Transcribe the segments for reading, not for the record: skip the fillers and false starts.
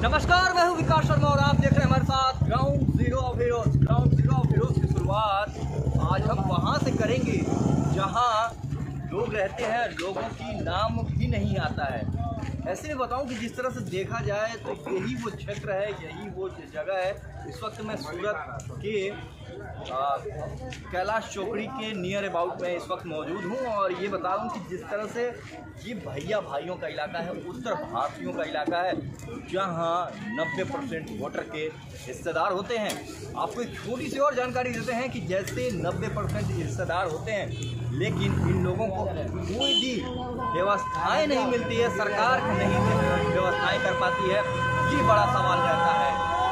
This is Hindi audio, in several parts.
नमस्कार, मैं हूं विकास शर्मा और आप देख रहे हैं हमारे साथ ground zero of heroes. Ground zero of heroes की शुरुआत आज हम वहां से करेंगे जहां लोग रहते हैं, लोगों की नाम भी नहीं आता है। ऐसे में बताऊं कि जिस तरह से देखा जाए तो यही वो क्षेत्र है, यही वो जगह है। इस वक्त मैं सूरत के कैलाश चौकड़ी के नियर अबाउट में इस वक्त मौजूद हूं और ये बता रहा हूं कि जिस तरह से ये भैया भाइयों का इलाका है, उत्तर भारतीयों का इलाका है, जहां 90% वोटर के हिस्सेदार होते हैं। आपको एक छोटी सी और जानकारी देते हैं कि जैसे 90% हिस्सेदार होते हैं, लेकिन इन लोगों को कोई भी व्यवस्थाएं नहीं मिलती है, सरकार नहीं व्यवस्थाएं कर पाती है। ये बड़ा सवाल रहता है।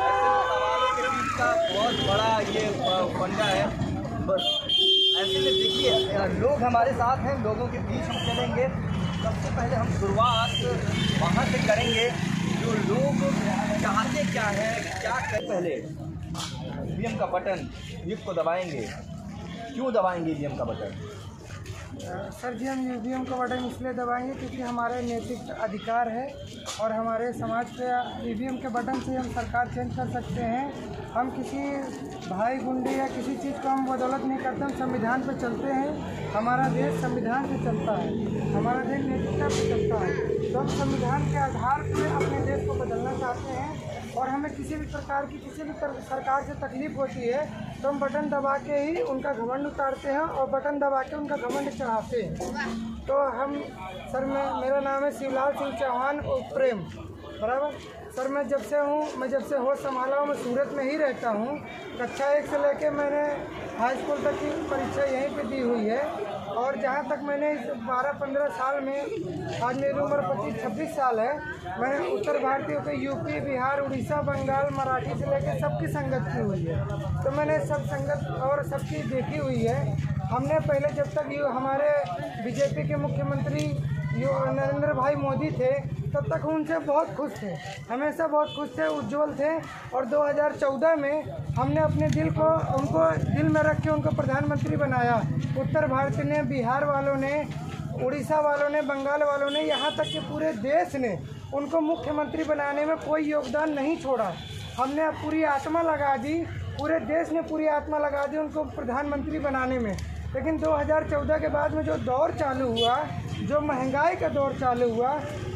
ऐसे में सवालों के बीच का बहुत बड़ा ये पंगा है। बस ऐसे में देखिए, लोग हमारे साथ हैं, लोगों के बीच हम चलेंगे। सबसे पहले हम शुरुआत वहाँ से करेंगे जो लोग चाहते क्या है, क्या कर। पहले ईवीएम का बटन को दबाएंगे। क्यों दबाएंगे ईवीएम का बटन? सर जी, हम ईवीएम का बटन इसलिए दबाएंगे क्योंकि हमारे नैतिक अधिकार है और हमारे समाज के ईवीएम के बटन से हम सरकार चेंज कर सकते हैं। हम किसी भाई गुंडे या किसी चीज़ को हम बदौलत नहीं करते, हम संविधान पर चलते हैं। हमारा देश संविधान पे चलता है, हमारा देश नैतिकता पे चलता है। तो हम संविधान के आधार पर अपने देश को बदलना चाहते हैं और हमें किसी भी प्रकार की किसी भी सरकार से तकलीफ होती है तो हम बटन दबा के ही उनका घमंड उतारते हैं और बटन दबा के उनका घमंड चढ़ाते हैं। तो हम सर, मेरा नाम है शिवलाल सिंह चौहान उर्फ प्रेम, बराबर। सर, मैं जब से होश संभाला हूँ, मैं सूरत में ही रहता हूँ। कक्षा 1 से लेकर मैंने हाई स्कूल तक की परीक्षा यहीं पे दी हुई है और जहाँ तक मैंने 12-15 साल में, आज मेरी उम्र 25-26 साल है, मैंने उत्तर भारतीयों के यूपी, बिहार, उड़ीसा, बंगाल, मराठी से लेकर सबकी संगत की हुई है। तो मैंने सब संगत और सबकी देखी हुई है। हमने पहले जब तक हमारे बीजेपी के मुख्यमंत्री नरेंद्र भाई मोदी थे तब तक उनसे बहुत खुश थे, हमेशा बहुत खुश थे, उज्जवल थे। और 2014 में हमने अपने उनको दिल में रख के उनको प्रधानमंत्री बनाया। उत्तर भारत ने, बिहार वालों ने, उड़ीसा वालों ने, बंगाल वालों ने, यहाँ तक कि पूरे देश ने उनको मुख्यमंत्री बनाने में कोई योगदान नहीं छोड़ा। हमने पूरी आत्मा लगा दी, पूरे देश ने पूरी आत्मा लगा दी उनको प्रधानमंत्री बनाने में। लेकिन 2014 के बाद में जो दौर चालू हुआ, जो महंगाई का दौर चालू हुआ,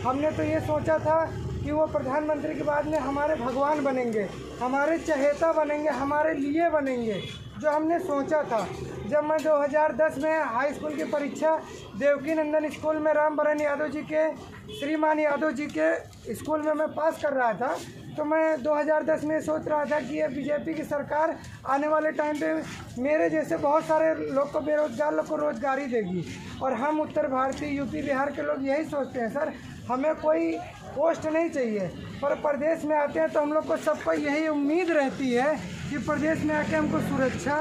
हमने तो ये सोचा था कि वो प्रधानमंत्री के बाद में हमारे भगवान बनेंगे, हमारे चहेता बनेंगे, हमारे लिए बनेंगे, जो हमने सोचा था। जब मैं 2010 में हाई स्कूल की परीक्षा देवकी नंदन स्कूल में रामबरन यादव जी के, श्रीमान यादव जी के स्कूल में मैं पास कर रहा था, तो मैं 2010 में सोच रहा था कि ये बीजेपी की सरकार आने वाले टाइम पे मेरे जैसे बहुत सारे लोग को, बेरोजगार लोग को रोज़गारी देगी। और हम उत्तर भारतीय, यूपी, बिहार के लोग यही सोचते हैं सर, हमें कोई पोस्ट नहीं चाहिए, पर प्रदेश में आते हैं तो हम लोग को सबको यही उम्मीद रहती है कि प्रदेश में आके हमको सुरक्षा,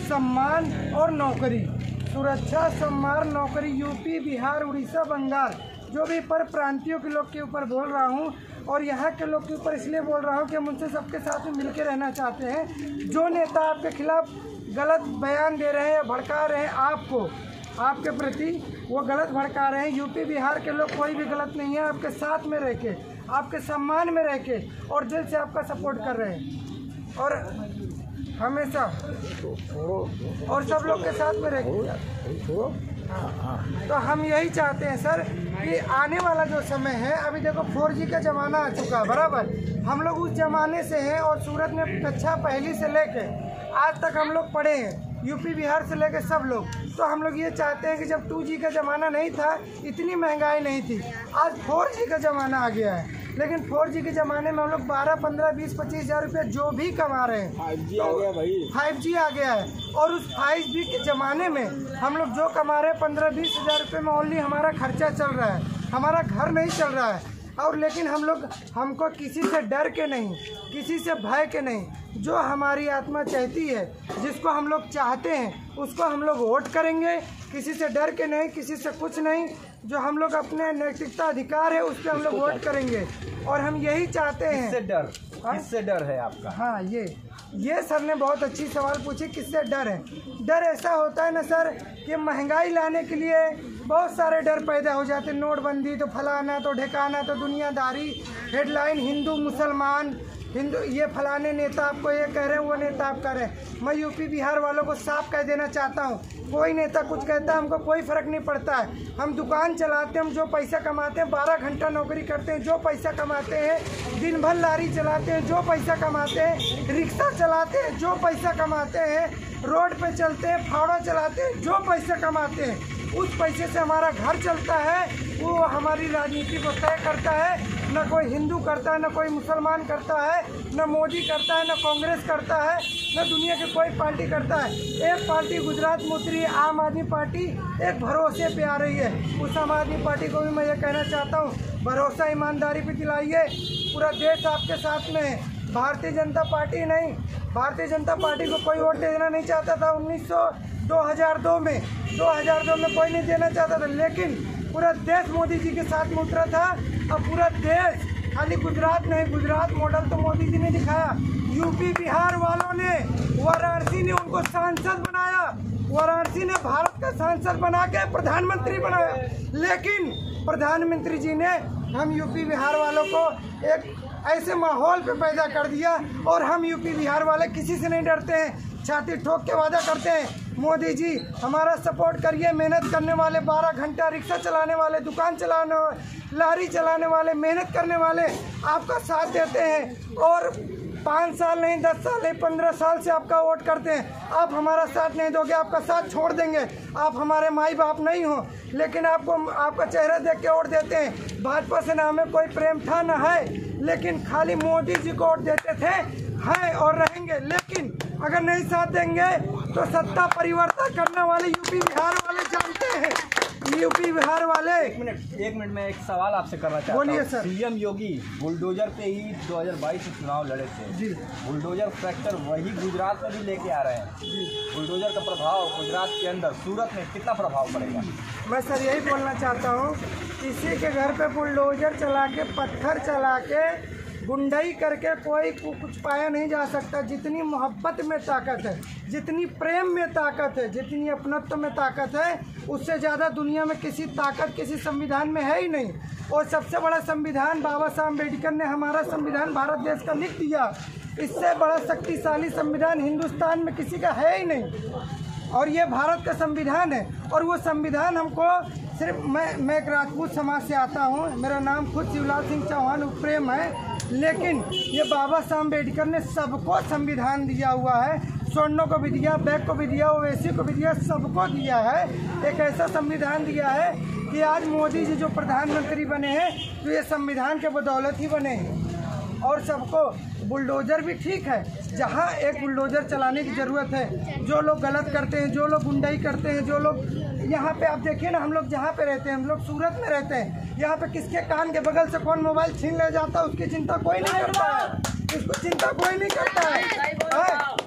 सम्मान और नौकरी, सुरक्षा, सम्मान, नौकरी। यूपी, बिहार, उड़ीसा, बंगाल, जो भी पर प्रांतियों के लोग के ऊपर बोल रहा हूँ और यहाँ के लोग के ऊपर इसलिए बोल रहा हूँ कि हम उनसे सबके साथ में मिलकर रहना चाहते हैं। जो नेता आपके खिलाफ गलत बयान दे रहे हैं या भड़का रहे हैं आपको, आपके प्रति वो गलत भड़का रहे हैं, यूपी बिहार के लोग कोई भी गलत नहीं है, आपके साथ में रह के, आपके सम्मान में रह के और दिल से आपका सपोर्ट कर रहे हैं और हमेशा और सब लोग के साथ में रह के। तो हम यही चाहते हैं सर कि आने वाला जो समय है, अभी देखो 4G का ज़माना आ चुका, बराबर। हम लोग उस ज़माने से हैं और सूरत में कक्षा 1 से लेके आज तक हम लोग पढ़े हैं, यूपी बिहार से लेके सब लोग। तो हम लोग ये चाहते हैं कि जब 2G का ज़माना नहीं था, इतनी महंगाई नहीं थी, आज 4G का ज़माना आ गया है। लेकिन 4G के ज़माने में हम लोग 12, 15, 20, 25 हज़ार रुपये जो भी कमा रहे हैं, 5G आ गया भाई, 5G आ गया है। और उस 5G के ज़माने में हम लोग जो कमा रहे हैं 15-20 हज़ार रुपये में ओनली हमारा खर्चा चल रहा है, हमारा घर नहीं चल रहा है। और लेकिन हमको किसी से डर के नहीं, किसी से भय के नहीं, जो हमारी आत्मा चाहती है, जिसको हम लोग चाहते हैं, उसको हम लोग वोट करेंगे। किसी से डर के नहीं, किसी से कुछ नहीं। जो हम लोग अपने नैतिकता अधिकार है उस पर हम लोग वोट करेंगे। और हम यही चाहते हैं। किससे डर है आपका? हाँ, ये सर ने बहुत अच्छी सवाल पूछी, किससे डर है। डर ऐसा होता है ना सर कि महंगाई लाने के लिए बहुत सारे डर पैदा हो जाते हैं। नोटबंदी तो फलाना तो ढिकाना तो दुनियादारी, हेडलाइन हिंदू मुसलमान, हिंदू ये फलाने नेता आपको ये कह रहे हैं, वो नेता आप कह रहे हैं। मैं यूपी बिहार वालों को साफ कह देना चाहता हूँ, कोई नेता कुछ कहता है हमको कोई फ़र्क नहीं पड़ता है। हम दुकान चलाते हैं, हम जो पैसा कमाते हैं, 12 घंटा नौकरी करते हैं, जो पैसा कमाते हैं, दिन भर लारी चलाते हैं, जो पैसा कमाते हैं, रिक्शा चलाते हैं, जो पैसा कमाते हैं, रोड पे चलते हैं, फावड़ा चलाते हैं, जो पैसा कमाते हैं, उस पैसे से हमारा घर चलता है। वो हमारी राजनीति को तय करता है। न कोई हिंदू करता है, न कोई मुसलमान करता है, न मोदी करता है, न कांग्रेस करता है, न दुनिया की कोई पार्टी करता है। एक पार्टी गुजरात में उतरी, आम आदमी पार्टी एक भरोसे पे आ रही है। उस आम आदमी पार्टी को भी मैं ये कहना चाहता हूँ, भरोसा ईमानदारी पे दिलाइए। पूरा देश आपके साथ में है। भारतीय जनता पार्टी नहीं, भारतीय जनता पार्टी को कोई वोट देना नहीं चाहता था 2002 में कोई नहीं देना चाहता था, लेकिन पूरा देश मोदी जी के साथ में उतरा था। अब पूरा देश, खाली गुजरात नहीं, गुजरात मॉडल तो मोदी जी ने दिखाया, यूपी बिहार वालों ने, वाराणसी ने उनको सांसद बनाया, वाराणसी ने भारत का सांसद बना के प्रधानमंत्री बनाया। लेकिन प्रधानमंत्री जी ने हम यूपी बिहार वालों को एक ऐसे माहौल पे पैदा कर दिया, और हम यूपी बिहार वाले किसी से नहीं डरते हैं, छाती ठोक के वादा करते हैं, मोदी जी हमारा सपोर्ट करिए। मेहनत करने वाले, 12 घंटा रिक्शा चलाने वाले, दुकान चलाने वाले, लारी चलाने वाले, मेहनत करने वाले आपका साथ देते हैं। और 5 साल नहीं, 10 साल नहीं, 15 साल से आपका वोट करते हैं। आप हमारा साथ नहीं दोगे, आपका साथ छोड़ देंगे। आप हमारे माई बाप नहीं हो, लेकिन आपको आपका चेहरा देख के वोट देते हैं। भाजपा से ना हमें कोई प्रेम था ना है, लेकिन खाली मोदी जी को वोट देते थे, हैं और रहेंगे। लेकिन अगर नहीं साथ देंगे तो सत्ता परिवर्तन करने वाले यूपी बिहार वाले जानते हैं। यूपी बिहार वाले एक मिनट में एक सवाल आपसे करना चाहता हूँ। बोलिए सर। सीएम योगी बुलडोजर पे ही 2022 में चुनाव लड़े थे जी। बुलडोजर फैक्टर वही गुजरात में भी लेके आ रहे हैं जी। बुलडोजर का प्रभाव गुजरात के अंदर, सूरत में कितना प्रभाव पड़ेगा? मैं सर यही बोलना चाहता हूँ, किसी के घर पे बुलडोजर चला के, पत्थर चला के, गुंडाई करके कोई कुछ पाया नहीं जा सकता। जितनी मोहब्बत में ताकत है, जितनी प्रेम में ताकत है, जितनी अपनत्व में ताकत है, उससे ज़्यादा दुनिया में किसी ताकत किसी संविधान में है ही नहीं। और सबसे बड़ा संविधान बाबा साहब अम्बेडकर ने हमारा संविधान भारत देश का लिख दिया। इससे बड़ा शक्तिशाली संविधान हिंदुस्तान में किसी का है ही नहीं। और ये भारत का संविधान है, और वो संविधान हमको सिर्फ मैं एक राजपूत समाज से आता हूँ, मेरा नाम खुद शिवलाल सिंह चौहान उपप्रेम है, लेकिन ये बाबा साहब अम्बेडकर ने सबको संविधान दिया हुआ है। स्वर्णों को भी दिया, बैग को भी दिया, ओवैसी को भी दिया, सबको दिया है। एक ऐसा संविधान दिया है कि आज मोदी जी जो प्रधानमंत्री बने हैं तो ये संविधान के बदौलत ही बने हैं। और सबको बुलडोज़र भी ठीक है, जहाँ एक बुलडोज़र चलाने की ज़रूरत है। जो लोग गलत करते हैं, जो लोग गुंडाई करते हैं, जो लोग यहाँ पे आप देखिए ना, हम लोग जहाँ पे रहते हैं, हम लोग सूरत में रहते हैं, यहाँ पे किसके कान के बगल से कौन मोबाइल छीन ले जाता है उसकी चिंता कोई नहीं करता है, इसको चिंता कोई नहीं करता है।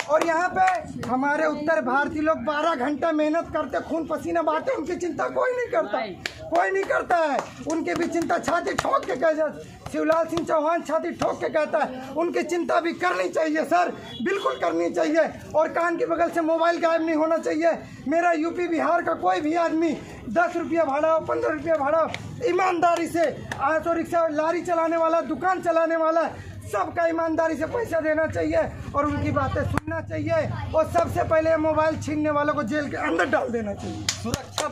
और यहाँ पे हमारे उत्तर भारतीय लोग 12 घंटा मेहनत करते, खून पसीना बहाते, उनकी चिंता कोई नहीं करता, कोई नहीं करता है। उनकी भी चिंता छाती ठोक के कह जाए, शिवलाल सिंह चौहान छाती ठोक के कहता है, उनकी चिंता भी करनी चाहिए सर, बिल्कुल करनी चाहिए। और कान के बगल से मोबाइल गायब नहीं होना चाहिए। मेरा यूपी बिहार का कोई भी आदमी 10 रुपया भाड़ा हो, 15 रुपया भाड़ा हो, ईमानदारी से ऑटो रिक्शा, लारी चलाने वाला, दुकान चलाने वाला, सबका ईमानदारी से पैसा देना चाहिए और उनकी बातें सुनना चाहिए। और सबसे पहले मोबाइल छीनने वालों को जेल के अंदर डाल देना चाहिए। सुरक्षा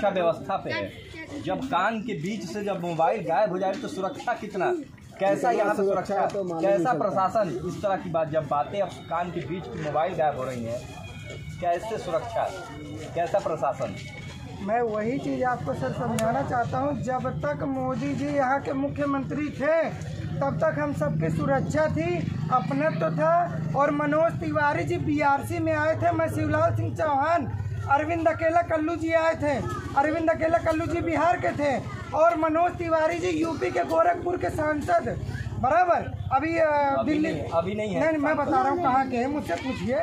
व्यवस्था पे है। जब कान के बीच से जब मोबाइल गायब हो जाए तो सुरक्षा कितना, कैसा यहाँ पे सुरक्षा, कैसा प्रशासन, इस तरह की बात, जब बातें अब कान के बीच की मोबाइल गायब हो रही हैं, कैसे सुरक्षा, कैसा प्रशासन? मैं वही चीज़ आपको सर समझाना चाहता हूँ। जब तक मोदी जी यहाँ के मुख्यमंत्री थे तब तक हम सबकी सुरक्षा थी, अपनत्व था। और मनोज तिवारी जी BRC में आए थे, मैं शिवलाल सिंह चौहान, अरविंद अकेला कल्लू जी आए थे, अरविंद अकेला कल्लू जी बिहार के थे, और मनोज तिवारी जी यूपी के गोरखपुर के सांसद, बराबर। अभी दिल्ली अभी नहीं है। नहीं, मैं बता रहा हूँ कहाँ के हैं, मुझसे पूछिए,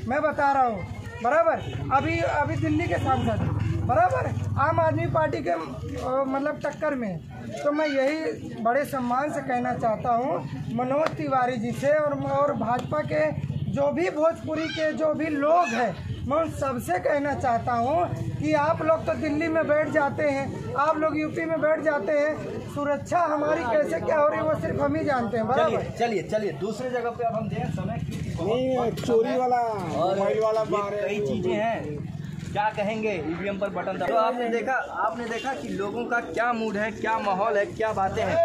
मैं बता रहा हूँ, बराबर। अभी दिल्ली के सांसद, बराबर, आम आदमी पार्टी के मतलब टक्कर में। तो मैं यही बड़े सम्मान से कहना चाहता हूँ मनोज तिवारी जी से और भाजपा के जो भी भोजपुरी के जो भी लोग हैं, मैं उन सबसे कहना चाहता हूँ कि आप लोग तो दिल्ली में बैठ जाते हैं, आप लोग यूपी में बैठ जाते हैं, सुरक्षा हमारी कैसे क्या हो रही है वो सिर्फ हम ही जानते हैं, बराबर। चलिए दूसरे जगह पे अब हम दें समय नहीं, चोरी वाला और मोबाइल वाला कई चीजें हैं। क्या कहेंगे ईवीएम पर बटन दबा? तो आपने देखा कि लोगों का क्या मूड है, क्या माहौल है, क्या बातें हैं।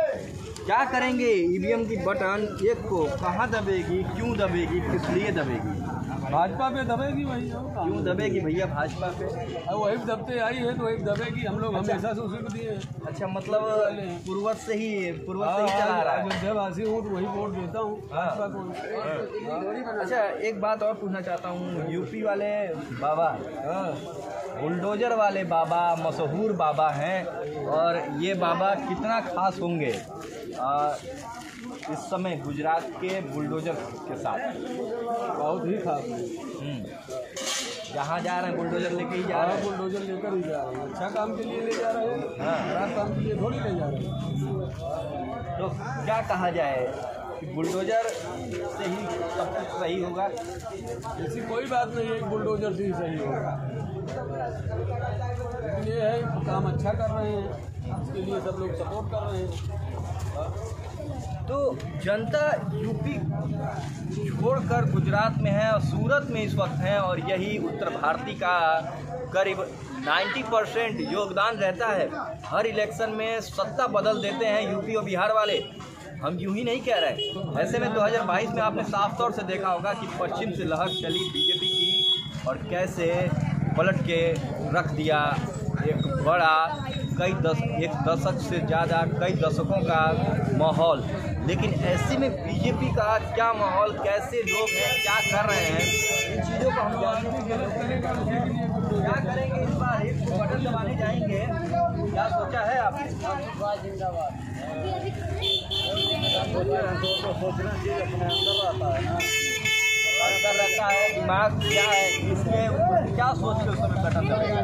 क्या करेंगे ईवीएम की बटन एक को कहाँ दबेगी, क्यों दबेगी, किस लिए दबेगी? भाजपा पे दबेगी भाई। क्यों दबेगी भैया भाजपा पे? वही दबते आई है तो वही दबेगी। हम लोग हमेशा से उसी को दिए। अच्छा, मतलब पूर्वज से ही चला रहा है। अयोध्यावासी हूँ तो वही वोट देता हूँ भाजपा को। अच्छा, एक बात और पूछना चाहता हूँ, यूपी वाले बाबा, बुलडोजर वाले बाबा मशहूर बाबा हैं, और ये बाबा कितना खास होंगे इस समय गुजरात के बुलडोजर के साथ? बहुत ही खास है। जहाँ जा रहे हैं बुलडोजर लेके ही जा रहे हैं। बुलडोजर लेकर ही जा रहे हैं। अच्छा काम के लिए ले जा रहे हैं, हाँ, खराब काम के लिए थोड़ी ले जा रहे हैं। तो क्या कहा जाए कि बुलडोजर से ही सब कुछ सही होगा? ऐसी कोई बात नहीं है, बुलडोजर से ही सही होगा। लेकिन ये है काम अच्छा कर रहे हैं, इसके लिए सब लोग सपोर्ट कर रहे हैं। तो जनता यूपी छोड़कर गुजरात में है और सूरत में इस वक्त है, और यही उत्तर भारतीय का करीब 90% योगदान रहता है। हर इलेक्शन में सत्ता बदल देते हैं यूपी और बिहार वाले। हम यूं ही नहीं कह रहे। ऐसे में 2022 में आपने साफ तौर से देखा होगा कि पश्चिम से लहर चली बीजेपी की, और कैसे पलट के रख दिया एक बड़ा एक दशक से ज़्यादा कई दशकों का माहौल। लेकिन ऐसे में बीजेपी का क्या माहौल, कैसे लोग हैं, क्या कर रहे हैं, इन चीज़ों को हम जानने के लिए क्या करेंगे इस बार? एक बटन दबाने जाएंगे, क्या सोचा है आपने? जिंदाबाद सोचना चाहिए, अपने अंदर रहता है दिमाग क्या है, इसलिए क्या सोच के उस समय बटन दबाएगा?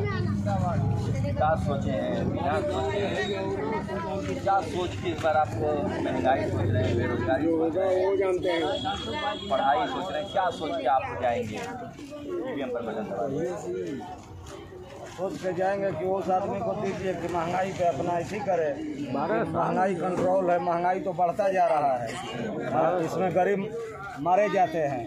क्या सोचे हैं, बिना सोचे हैं, क्या सोच के इस बार आप महंगाई सोच रहे हैं, बेरोजगारी वो जानते हैं, पढ़ाई सोच रहे हैं, क्या सोच के आप जाएंगे ईवीएम पर बटन दबाएंगे? सोच के जाएंगे कि उस आदमी को दीजिए कि महंगाई पे अपना ऐसी करे। महंगाई कंट्रोल है, महंगाई तो बढ़ता जा रहा है, इसमें गरीब मारे जाते हैं।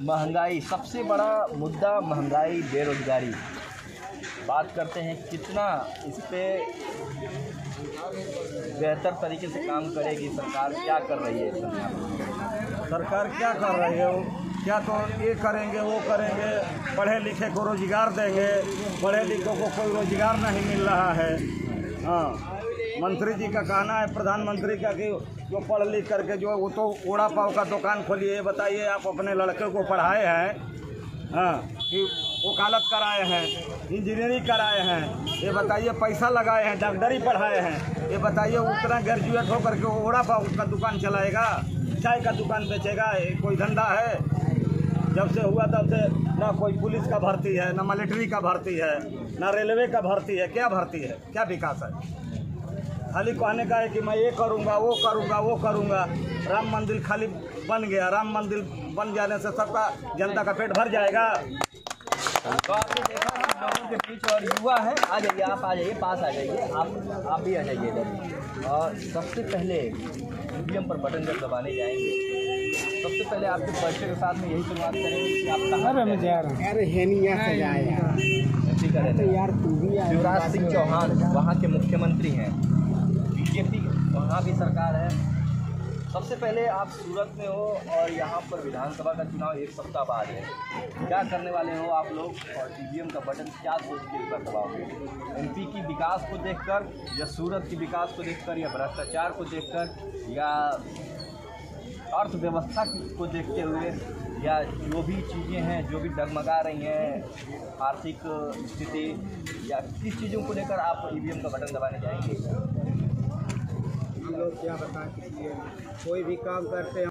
महंगाई सबसे बड़ा मुद्दा, महंगाई, बेरोजगारी। बात करते हैं कितना इस पे बेहतर तरीके से काम करेगी सरकार, क्या कर रही है सरकार क्या कर रही है? क्या तो ये करेंगे वो करेंगे, पढ़े लिखे को रोजगार देंगे, पढ़े लिखों को कोई रोजगार नहीं मिल रहा है। हाँ, मंत्री जी का कहना है, प्रधानमंत्री का, कि जो पढ़ लिख करके जो वो तो वड़ा पाव का दुकान खोलिए। बताइए, आप अपने लड़के को पढ़ाए हैं, हाँ, कि वकालत कराए हैं, इंजीनियरिंग कराए हैं, ये बताइए पैसा लगाए हैं, डॉक्टरी पढ़ाए हैं, ये बताइए उतना ग्रेजुएट होकर के वो वड़ा पाव का दुकान चलाएगा, चाय का दुकान बेचेगा? कोई धंधा है? जब से हुआ तब से ना कोई पुलिस का भर्ती है, ना मिलिट्री का भर्ती है, ना रेलवे का भर्ती है। क्या भर्ती है, क्या विकास है? खाली कहने का है कि मैं ये करूँगा, वो करूँगा, वो करूँगा। राम मंदिर खाली बन गया, राम मंदिर बन जाने से सबका जनता का पेट भर जाएगा। तो आपने देखा कि लोगों के बीच, और युवा है, आ जाइए, आप आ जाइए, पास आ जाइए, आप भी आ जाइए इधर। और सबसे पहले ईवीएम पर बटन जब दबाने जाएंगे, सबसे पहले आपके परिचय के साथ में यही शुरुआत करेंगे कि आप कहाँ में जा रहे हैं? अरे हेनिया से जाए ठीक है यार, तू भी। शिवराज सिंह चौहान वहाँ के मुख्यमंत्री हैं, बीजेपी वहाँ भी सरकार है। सबसे पहले आप सूरत में हो और यहाँ पर विधानसभा का चुनाव एक सप्ताह बाद है, क्या करने वाले हो आप लोग? और ईवीएम का बटन क्या सोच के इस बार दबाओगे? एमपी की विकास को देखकर, या सूरत की विकास को देखकर, या भ्रष्टाचार को देखकर, या अर्थव्यवस्था को देखते हुए, या जो भी चीज़ें हैं जो भी डगमगा रही हैं आर्थिक स्थिति या किस चीज़ों को लेकर आप ईवीएम का बटन दबाने जाएंगे? हम लोग क्या बताएं, कोई भी काम करते हैं